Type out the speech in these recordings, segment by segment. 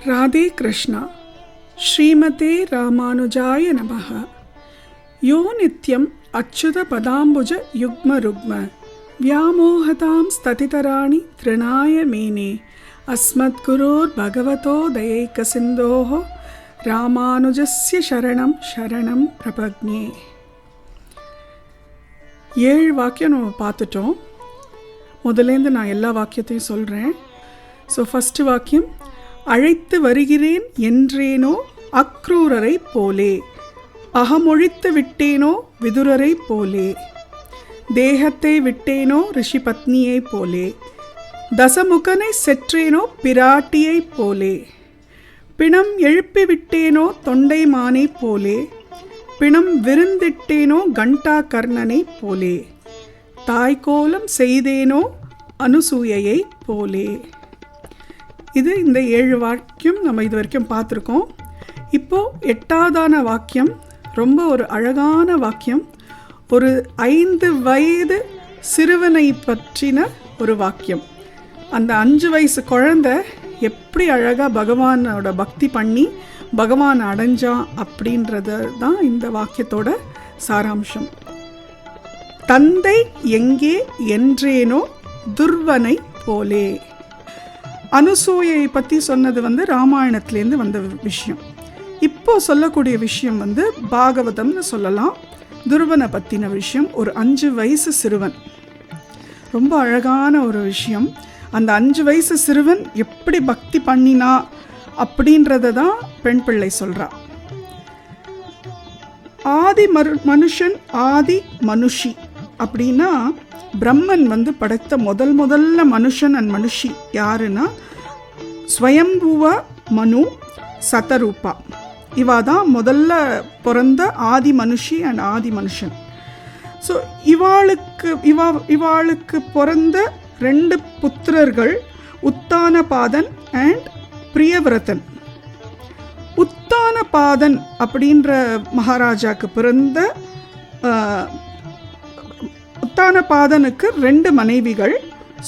ராதே கிருஷ்ணா. ஸ்ரீமதே ராமானுஜாய நமஹ. யோ நித்யம் அச்சுத பதாம்புஜ யுக்ம ருக்ம வியாமோகதாம் ஸ்ததிதராணி த்ரிணாய மேனே அஸ்மத் குரோர் பகவதோ தயைக சிந்தோஹோ ராமானுஜஸ்ய சரணம் சரணம் பிரபக்ஞே. 7 வாக்கியம் நம்ம பார்த்துட்டோம். முதலேருந்து நான் எல்லா வாக்கியத்தையும் சொல்கிறேன். ஸோ ஃபஸ்ட்டு வாக்கியம், அழைத்து வருகிறேன் என்றேனோ அக்ரூரரை போலே, அகமொழித்து விட்டேனோ விதுரரை போலே, தேகத்தை விட்டேனோ ரிஷி பத்னியை போலே, தசமுகனை செற்றேனோ பிராட்டியை போலே, பிணம் எழுப்பி விட்டேனோ தொண்டை மானை போலே, பிணம் விருந்திட்டேனோ கண்டா கர்ணனை போலே, தாய்கோலம் செய்தேனோ அனுசூயையை போலே. இது இந்த 7 வாக்கியம் நம்ம இது வரைக்கும் பார்த்துருக்கோம். இப்போது 8ஆவதான வாக்கியம் ரொம்ப ஒரு அழகான வாக்கியம். ஒரு 5 வயது சிறுவனை பற்றின ஒரு வாக்கியம். அந்த 5 வயசு குழந்தை எப்படி அழகாக பகவானோட பக்தி பண்ணி பகவான் அடைஞ்சான் அப்படின்றது தான் இந்த வாக்கியத்தோட சாராம்சம். தந்தை எங்கே என்றேனோ துர்வனை போலே. அனுசூயை பற்றி சொன்னது ராமாயணத்துலேருந்து வந்த விஷயம். இப்போ சொல்லக்கூடிய விஷயம் பாகவதம்னு சொல்லலாம். துருவனை பற்றின விஷயம். ஒரு 5 வயசு சிறுவன். ரொம்ப அழகான ஒரு விஷயம். அந்த 5 வயசு சிறுவன் எப்படி பக்தி பண்ணினா அப்படின்றத தான் பெண் பிள்ளை சொல்கிறா. ஆதி மனுஷன் ஆதி மனுஷி அப்படின்னா பிரம்மன் படைத்த முதல்ல மனுஷன் அண்ட் மனுஷி யாருன்னா ஸ்வயம்புவ மனு சதரூபா. இவா தான் முதல்ல பிறந்த ஆதி மனுஷி அண்ட் ஆதி மனுஷன். ஸோ இவாளுக்கு பிறந்த 2 புத்திரர்கள் உத்தானபாதன் அண்ட் பிரியவிரதன். உத்தானபாதன் அப்படின்ற மகாராஜாவுக்கு பிறந்த உத்தானபாதனுக்கு 2 மனைவிகள்,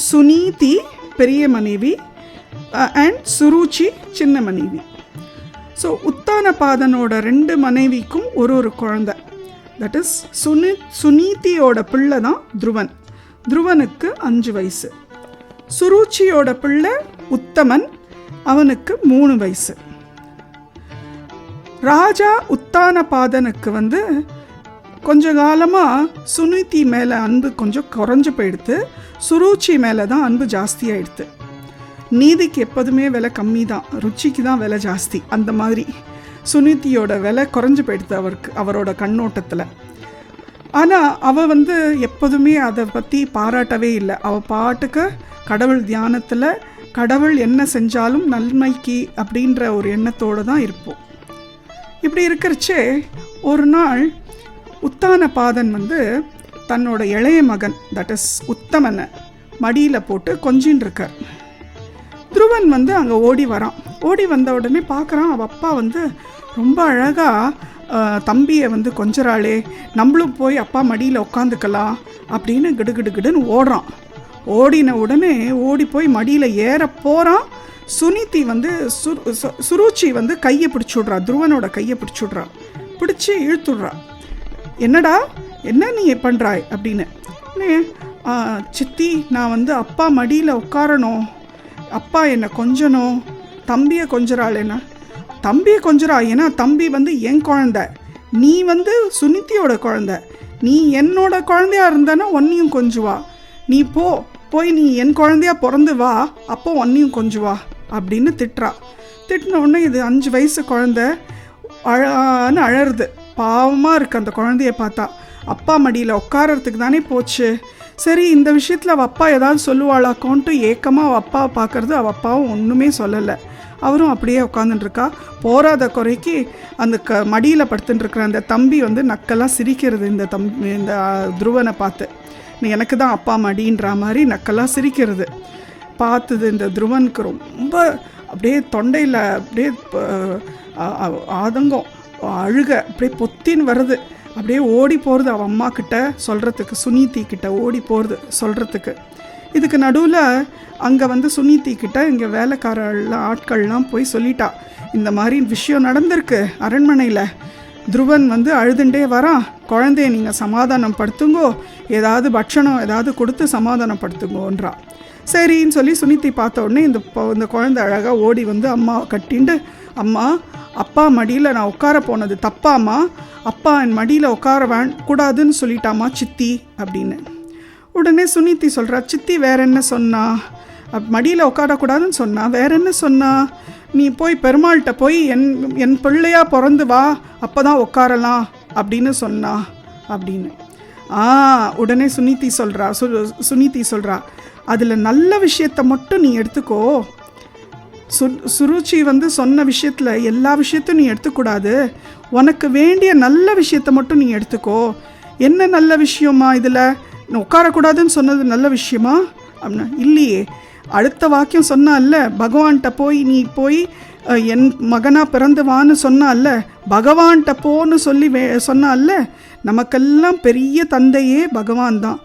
சுனீதி பெரிய மனைவி அண்ட் சுருச்சி சின்ன மனைவி. ஸோ உத்தானபாதனோட 2 மனைவிக்கும் ஒரு குழந்தை. தட் இஸ் சுனீதியோட பிள்ளை தான் துருவன். துருவனுக்கு 5 வயசு. சுருச்சியோட பிள்ளை உத்தமன், அவனுக்கு 3 வயசு. ராஜா உத்தானபாதனுக்கு கொஞ்ச காலமாக சுனிதி மேலே அன்பு கொஞ்சம் குறைஞ்சு போயிடுத்து. சுருச்சி மேலே தான் அன்பு ஜாஸ்தியாகிடுது. நீதிக்கு எப்போதுமே விலை கம்மி தான், ருச்சிக்கு தான் விலை ஜாஸ்தி. அந்த மாதிரி சுனிதியோட விலை குறைஞ்சு போயிடுது அவரோட கண்ணோட்டத்தில். ஆனால் அவள் எப்போதுமே அதை பற்றி பாராட்டவே இல்லை. அவள் பாட்டுக்கு கடவுள் தியானத்தில் கடவுள் என்ன செஞ்சாலும் நன்மைக்கு அப்படின்ற ஒரு எண்ணத்தோடு தான் இருப்போம். இப்படி இருக்கிறச்சே ஒரு நாள் உத்தானபாதன் தன்னோட இளைய மகன் தட் இஸ் உத்தமனை மடியில் போட்டு கொஞ்சின்னு இருக்கார். துருவன் அங்கே ஓடி வரான். ஓடி வந்த உடனே பார்க்குறான், அவள் அப்பா ரொம்ப அழகாக தம்பியை கொஞ்சறாளே, நம்மளும் போய் அப்பா மடியில் உட்காந்துக்கலாம் அப்படின்னு கிடுகிடுன்னு ஓடுறான். ஓடின உடனே ஓடி போய் மடியில் ஏற போகிறான். சுனிதி சுருச்சி கையை பிடிச்சுட்றா, துருவனோட கையை பிடிச்சுட்றா, பிடிச்சி இழுத்துடுறா. என்னடா என்ன நீ பண்ணுறாய் அப்படின்னு. சித்தி, நான் அப்பா மடியில் உட்காரணும், அப்பா என்னை கொஞ்சணும், தம்பியை கொஞ்சறாளேன்னா. தம்பியை கொஞ்சறா? ஏன்னா தம்பி என் குழந்தை, நீ சுனிதியோட குழந்தை, நீ என்னோட குழந்தையா இருந்தானா ஒன்னையும் கொஞ்சுவா. நீ போய் நீ என் குழந்தையா பிறந்து வா, அப்போ ஒன்னையும் கொஞ்சுவா அப்படின்னு திட்டுறா. திட்டின உடனே இது 5 வயசு குழந்தை அழான்னு அழறுது. பாவமாக இருக்குது அந்த குழந்தைய பார்த்தா. அப்பா மடியில் உட்காரத்துக்கு தானே போச்சு. சரி, இந்த விஷயத்தில் அவள் அப்பா ஏதாவது சொல்லுவாளாக்கோன்ட்டு ஏக்கமாக அவள் அப்பாவை பார்க்குறது. அவள் அப்பாவும் ஒன்றுமே சொல்லலை. அவரும் அப்படியே உட்காந்துட்டுருக்கா. போராத குறைக்கு அந்த மடியில் படுத்துட்டுருக்கிற அந்த தம்பி நக்கலாக சிரிக்கிறது. இந்த துருவனை பார்த்து, நீ எனக்கு தான் அப்பா மடின்ற மாதிரி நக்கலாக சிரிக்கிறது. பார்த்தது இந்த துருவனுக்கு ரொம்ப அப்படியே தொண்டையில் அப்படியே ஆதங்கம், அழுக அப்படியே பொத்தின்னு வருது. அப்படியே ஓடி போகிறது அவள் அம்மா கிட்ட சொல்கிறதுக்கு, சுனீதி கிட்ட ஓடி போகிறது சொல்கிறதுக்கு. இதுக்கு நடுவில் அங்கே வந்து சுனிதி கிட்ட இங்கே ஆட்கள்லாம் போய் சொல்லிட்டா, இந்த மாதிரி விஷயம் நடந்திருக்கு அரண்மனையில், துருவன் வந்து அழுதுண்டே வரான், குழந்தைய நீங்கள் சமாதானம் படுத்துங்கோ, ஏதாவது பட்சணம் ஏதாவது கொடுத்து சமாதானப்படுத்துங்கோன்றா. சரின்னு சொல்லி சுனிதி பார்த்த உடனே இந்த குழந்தை அழகாக ஓடி வந்து அம்மாவை கட்டிண்டு, அம்மா அப்பா மடியில் நான் உட்கார போனது தப்பாம்மா, அப்பா என் மடியில் உட்கார கூடாதுன்னு சொல்லிட்டாமா சித்தி அப்படின்னு. உடனே சுனிதி சொல்கிறா, சித்தி வேற என்ன சொன்னா, மடியில் உட்காரக்கூடாதுன்னு சொன்னா, வேற என்ன சொன்னா, நீ போய் பெருமாள்கிட்ட போய் என் பிள்ளையா பிறந்து வா, அப்போ தான் உட்காரலாம் அப்படின்னு சொன்னா அப்படின்னு. உடனே சுனிதி சொல்கிறா, அதில் நல்ல விஷயத்தை மட்டும் நீ எடுத்துக்கோ, சுருச்சி வந்து சொன்ன விஷயத்தில் எல்லா விஷயத்தையும் நீ எடுத்துக்கூடாது, உனக்கு வேண்டிய நல்ல விஷயத்தை மட்டும் நீ எடுத்துக்கோ. என்ன நல்ல விஷயமா இதில், உட்காரக்கூடாதுன்னு சொன்னது நல்ல விஷயமா அப்படின்னா, இல்லையே, அடுத்த வாக்கியம் சொன்னால்ல, பகவான்கிட்ட போய் நீ போய் என் மகனாக பிறந்து வான்னு சொன்னால்ல, பகவான்கிட்ட போன்னு சொல்லி சொன்னால்ல, நமக்கெல்லாம் பெரிய தந்தையே பகவான் தான்.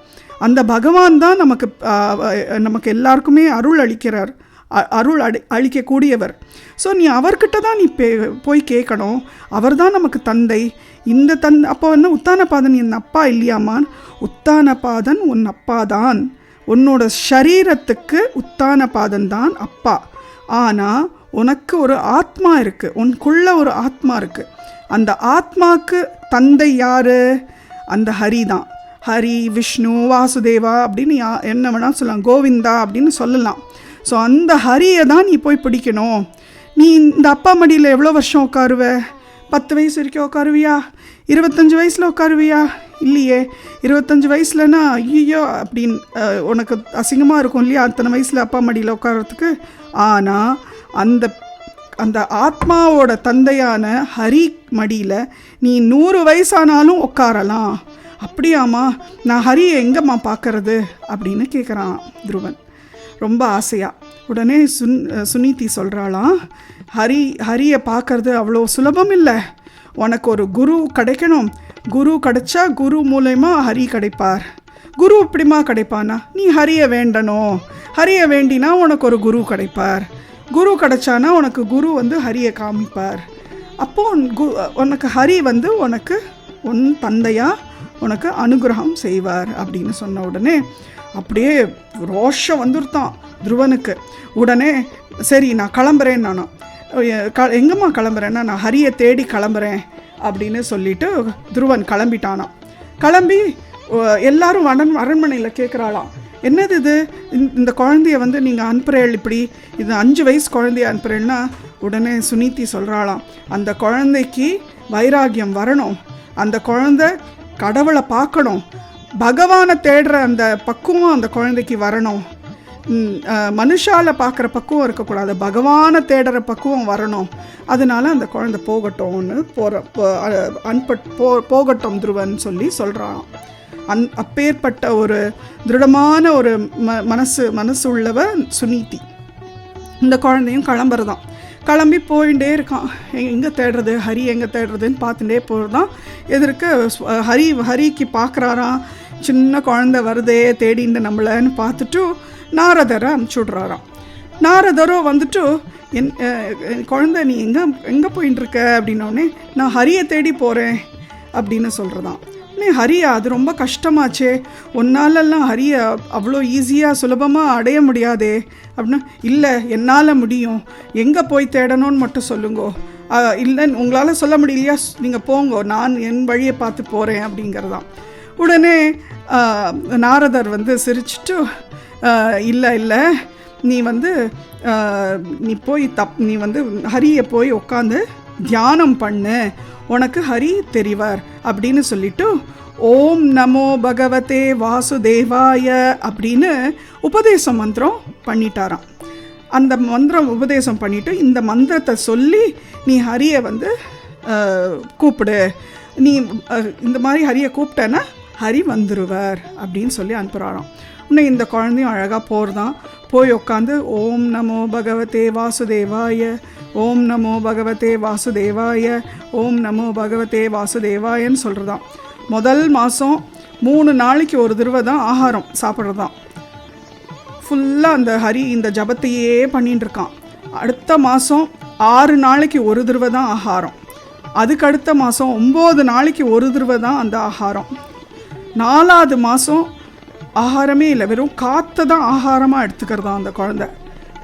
அந்த பகவான் தான் நமக்கு எல்லாருக்குமே அருள் அளிக்கிறார், அருள் அளிக்கக்கூடியவர். ஸோ நீ அவர்கிட்ட தான் நீ போய் கேட்கணும், அவர் தான் நமக்கு தந்தை. இந்த அப்போ என்ன உத்தானபாதன் என் அப்பா இல்லையாமான், உத்தானபாதன் உன் அப்பா தான், உன்னோட சரீரத்துக்கு உத்தானபாதன் தான் அப்பா. ஆனால் உனக்கு ஒரு ஆத்மா இருக்குது, உனக்குள்ள ஒரு ஆத்மா இருக்குது. அந்த ஆத்மாவுக்கு தந்தை யார், அந்த ஹரி தான். ஹரி, விஷ்ணு, வாசுதேவா அப்படின்னு என்ன வேணால் சொல்லலாம், கோவிந்தா அப்படின்னு சொல்லலாம். ஸோ அந்த ஹரியை தான் நீ போய் பிடிக்கணும். நீ இந்த அப்பா மடியில் எவ்வளோ வருஷம் உட்காருவ, 10 வயசு வரைக்கும் உட்காருவியா, 25 வயசில் உட்காருவியா, இல்லையே. 25 வயசுலனா ஐயோ அப்படின்னு உனக்கு அசிங்கமாக இருக்கும் இல்லையா, அத்தனை வயசில் அப்பா மடியில் உட்காரத்துக்கு. ஆனால் அந்த ஆத்மாவோட தந்தையான ஹரி மடியில் நீ 100 வயசானாலும் உட்காரலாம். அப்படியாம்மா, நான் ஹரியை எங்கம்மா பார்க்கறது அப்படின்னு கேட்குறான் துருவன் ரொம்ப ஆசையாக. உடனே சுனிதி சொல்கிறாளாம், ஹரியை பார்க்கறது அவ்வளோ சுலபம் இல்லை, உனக்கு ஒரு குரு கிடைக்கணும். குரு கிடைச்சா குரு மூலயமா ஹரி கிடைப்பார். குரு இப்படிமா கிடைப்பானா, நீ ஹரியை வேண்டணும், ஹரியை வேண்டினா உனக்கு ஒரு குரு கிடைப்பார். குரு கிடைச்சானா உனக்கு குரு வந்து ஹரியை காமிப்பார். அப்போது உனக்கு ஹரி வந்து உனக்கு உன் தந்தையாக உனக்கு அனுகிரகம் செய்வார் அப்படின்னு சொன்ன உடனே அப்படியே ரோஷம் வந்துருத்தான் துருவனுக்கு. உடனே சரி நான் கிளம்புறேன், நானும் எங்கம்மா கிளம்புறேன்னா, நான் ஹரியை தேடி கிளம்புறேன் அப்படின்னு சொல்லிட்டு துருவன் கிளம்பிட்டானான். கிளம்பி எல்லாரும் அரண்மனையில் கேட்குறாளாம், என்னது இது, இந்த குழந்தைய வந்து நீங்கள் அனுப்புகிறேள், இப்படி இது 5 வயசு குழந்தைய அனுப்புகிறேன்னா. உடனே சுனிதி சொல்கிறாளாம், அந்த குழந்தைக்கு வைராகியம் வரணும், அந்த குழந்தை கடவுளை பார்க்கணும், பகவானை தேடுற அந்த பக்குவம் அந்த குழந்தைக்கு வரணும், மனுஷால பார்க்குற பக்குவம் இருக்கக்கூடாது, பகவானை தேடுற பக்குவம் வரணும். அதனால அந்த குழந்தை போகட்டும்னு போகட்டும் துருவன் சொல்கிறான். அப்பேற்பட்ட ஒரு திருடமான ஒரு மனசு உள்ளவ சுனிதி. இந்த குழந்தையும் கிளம்புறதான், கிளம்பி போயிட்டே இருக்கான். எங்கே தேடுறது, ஹரி எங்கே தேடுறதுன்னு பார்த்துட்டே போகிறதான். எதிர்க்க ஹரிக்கு பார்க்குறாராம், சின்ன குழந்தை வருதே தேடின்னு நம்மளன்னு பார்த்துட்டு நாரதரை அனுப்பிச்சுட்றாராம். நாரதரும் வந்துட்டு என் குழந்தை நீ எங்கே போயின்னு இருக்க அப்படின்னோடனே, நான் ஹரியை தேடி போகிறேன் அப்படின்னு சொல்கிறதான். ஹரியா, அது ரொம்ப கஷ்டமாச்சே, ஒன்னாலெல்லாம் ஹரியை அவ்வளோ ஈஸியாக சுலபமாக அடைய முடியாதே அப்படின்னா, இல்லை என்னால் முடியும், எங்கே போய் தேடணும்னு மட்டும் சொல்லுங்கோ, இல்லைன்னு உங்களால் சொல்ல முடியலையா, நீங்கள் போங்கோ, நான் என் வழியை பார்த்து போகிறேன் அப்படிங்கிறதான். உடனே நாரதர் வந்து சிரிச்சிட்டு, இல்லை நீ வந்து ஹரியை போய் உட்காந்து தியானம் பண்ணு, உனக்கு ஹரி தெரிவார் அப்படின்னு சொல்லிட்டு ஓம் நமோ பகவதே வாசுதேவாய அப்படின்னு உபதேச மந்திரம் பண்ணிட்டாராம். அந்த மந்திரம் உபதேசம் பண்ணிவிட்டு, இந்த மந்திரத்தை சொல்லி நீ ஹரியை வந்து கூப்பிடு, நீ இந்த மாதிரி ஹரியை கூப்பிட்டேன்னா ஹரி வந்துடுவார் அப்படின்னு சொல்லி அனுப்புகிறாராம். இன்னும் இந்த குழந்தையும் அழகாக போகிறதான், போய் உட்காந்து ஓம் நமோ பகவதே வாசுதேவாய, ஓம் நமோ பகவதே வாசுதேவாய, ஓம் நமோ பகவதே வாசுதேவாயன்னு சொல்கிறதான். முதல் மாதம் 3 நாளைக்கு ஒரு தடவை தான் ஆகாரம் சாப்பிட்றதான். ஃபுல்லாக அந்த ஹரி இந்த ஜபத்தையே பண்ணிட்டு இருக்கான். அடுத்த மாதம் 6 நாளைக்கு ஒரு தடவை தான் ஆகாரம், அதுக்கு அடுத்த மாதம் 9 நாளைக்கு ஒரு தடவை தான் அந்த ஆகாரம், 4வது மாதம் ஆகாரமே இல்லை, வெறும் காற்றை தான் ஆகாரமாக எடுத்துக்கிறதான் அந்த குழந்தை.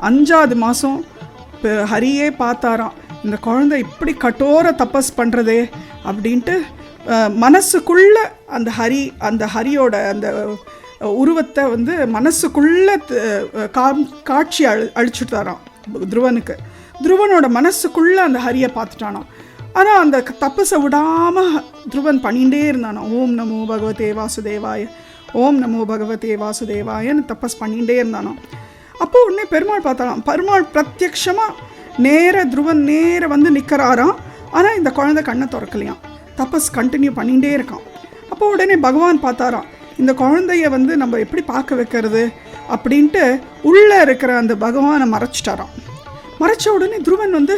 5வது மாதம் ஹரியே பார்த்தாராம், இந்த குழந்தை இப்படி கட்டோர தபஸ் பண்ணுறதே அப்படின்ட்டு மனசுக்குள்ளே அந்த ஹரியோட அந்த உருவத்தை வந்து மனசுக்குள்ளே காட்சி அழிச்சுட்டாராம் துருவனுக்கு. துருவனோட மனசுக்குள்ளே அந்த ஹரியை பார்த்துட்டானாம். ஆனால் அந்த தப்பஸை விடாமல் துருவன் பண்ணிகிட்டே இருந்தானா. ஓம் நமோ பகவதே வாசுதேவாய, ஓம் நமோ பகவதே வாசுதேவாயன்னு தப்பஸ் பண்ணிகிட்டே இருந்தானா. அப்போ உடனே பெருமாள் பார்த்தாலாம். பெருமாள் பிரத்யக்ஷமாக துருவன் வந்து நிற்கிறாராம். ஆனால் இந்த குழந்தை கண்ணை திறக்கலையாம், தப்பஸ் கண்டினியூ பண்ணிகிட்டே இருக்கான். அப்போ உடனே பகவான் பார்த்தாராம், இந்த குழந்தைய வந்து நம்ம எப்படி பார்க்க வைக்கிறது அப்படின்ட்டு உள்ளே இருக்கிற அந்த பகவானை மறைச்சிட்டாராம். மறைச்ச உடனே துருவன் வந்து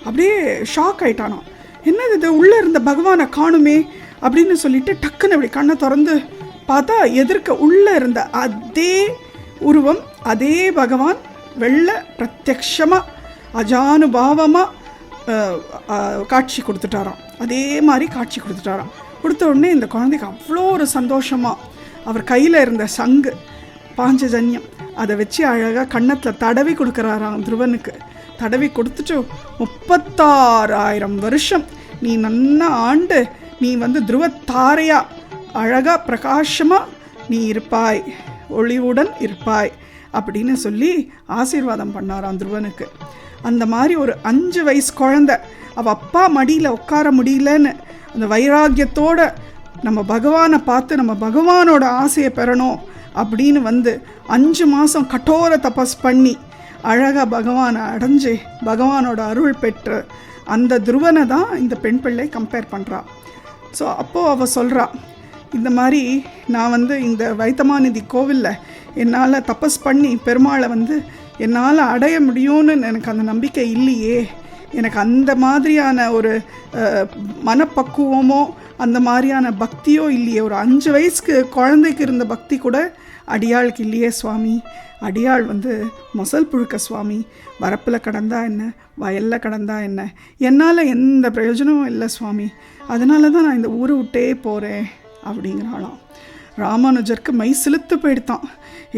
அப்படியே ஷாக் ஆயிட்டானாம். என்னது இது, உள்ளே இருந்த பகவானை காணுமே அப்படின்னு சொல்லிட்டு டக்குன்னு அப்படி கண்ணை திறந்து பார்த்தா எதிர்க்க உள்ளே இருந்த அதே உருவம், அதே பகவான் வெள்ளை பிரத்யக்ஷமாக அஜானுபாவமாக காட்சி கொடுத்துட்டாராம். அதே மாதிரி காட்சி கொடுத்துட்டாராம். கொடுத்த உடனே இந்த குழந்தைக்கு அவ்வளோ ஒரு சந்தோஷமாக அவர் கையில் இருந்த சங்கு பாஞ்சஜன்யம் அதை வச்சு அழகாக கன்னத்தில் தடவி கொடுக்குறாராம் துருவனுக்கு. தடவி கொடுத்துட்டு 36,000 வருஷம் நீ நன்னா ஆண்டு நீ வந்து துருவத்தாரையா அழகாக பிரகாசமாக நீ இருப்பாய், ஒளிவுடன் இருப்பாய் அப்படின்னு சொல்லி ஆசீர்வாதம் பண்ணாராம் துருவனுக்கு. அந்த மாதிரி ஒரு 5 வயசு குழந்தை அவள் அப்பா மடியில் உட்கார முடியலன்னு அந்த வைராக்கியத்தோடு நம்ம பகவானை பார்த்து நம்ம பகவானோட ஆசையை பெறணும் அப்படின்னு வந்து 5 மாதம் கட்டோர தபஸ் பண்ணி அழகாக பகவானை அடைஞ்சு பகவானோட அருள் பெற்று அந்த துருவனை தான் இந்த பெண் பிள்ளை கம்பேர் பண்ணுறா. ஸோ அப்போது அவள் சொல்கிறா, இந்த மாதிரி நான் வந்து இந்த வைத்தமாநிதி கோவிலில் என்னால் தபஸ் பண்ணி பெருமாளை வந்து என்னால் அடைய முடியும்னு எனக்கு அந்த நம்பிக்கை இல்லையே, எனக்கு அந்த மாதிரியான ஒரு மனப்பக்குவமோ அந்த மாதிரியான பக்தியோ இல்லையே, ஒரு 5 வயசுக்கு குழந்தைக்கு இருந்த பக்தி கூட அடியாளுக்கு இல்லையே சுவாமி, அடியாள் வந்து மொசல் புழுக்க சுவாமி, வரப்பில் கடந்தா என்ன வயலில் கடந்தா என்ன, என்னால் எந்த பிரயோஜனமும் இல்லை சுவாமி, அதனால தான் நான் இந்த ஊரை விட்டே போகிறேன் அப்படிங்கிறாளாம். ராமானுஜருக்கு மை சிலுத்து போயிடுத்தான்.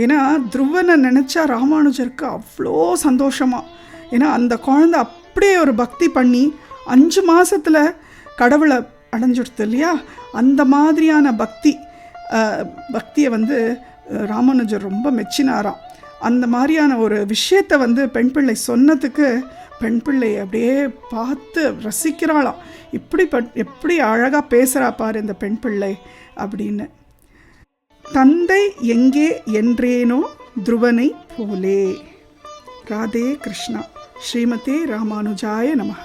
ஏன்னா துருவனை நினச்சா ராமானுஜருக்கு அவ்வளோ சந்தோஷமாக. ஏன்னா அந்த குழந்தை அப்படியே ஒரு பக்தி பண்ணி 5 மாதத்தில் கடவுளை அடைஞ்சிடுது இல்லையா, அந்த மாதிரியான பக்தியை வந்து ராமானுஜர் ரொம்ப மெச்சினாராம். அந்த மாதிரியான ஒரு விஷயத்தை வந்து பெண் பிள்ளை சொன்னதுக்கு பெண் பிள்ளை அப்படியே பார்த்து ரசிக்கிறாளாம். எப்படி அழகாக பேசுகிறா பாரு இந்த பெண் பிள்ளை அப்படின்னு. தந்தை எங்கே என்றேனோ துருவனை போலே. ராதே கிருஷ்ணா. ஸ்ரீமதே ராமானுஜாய நமஹ.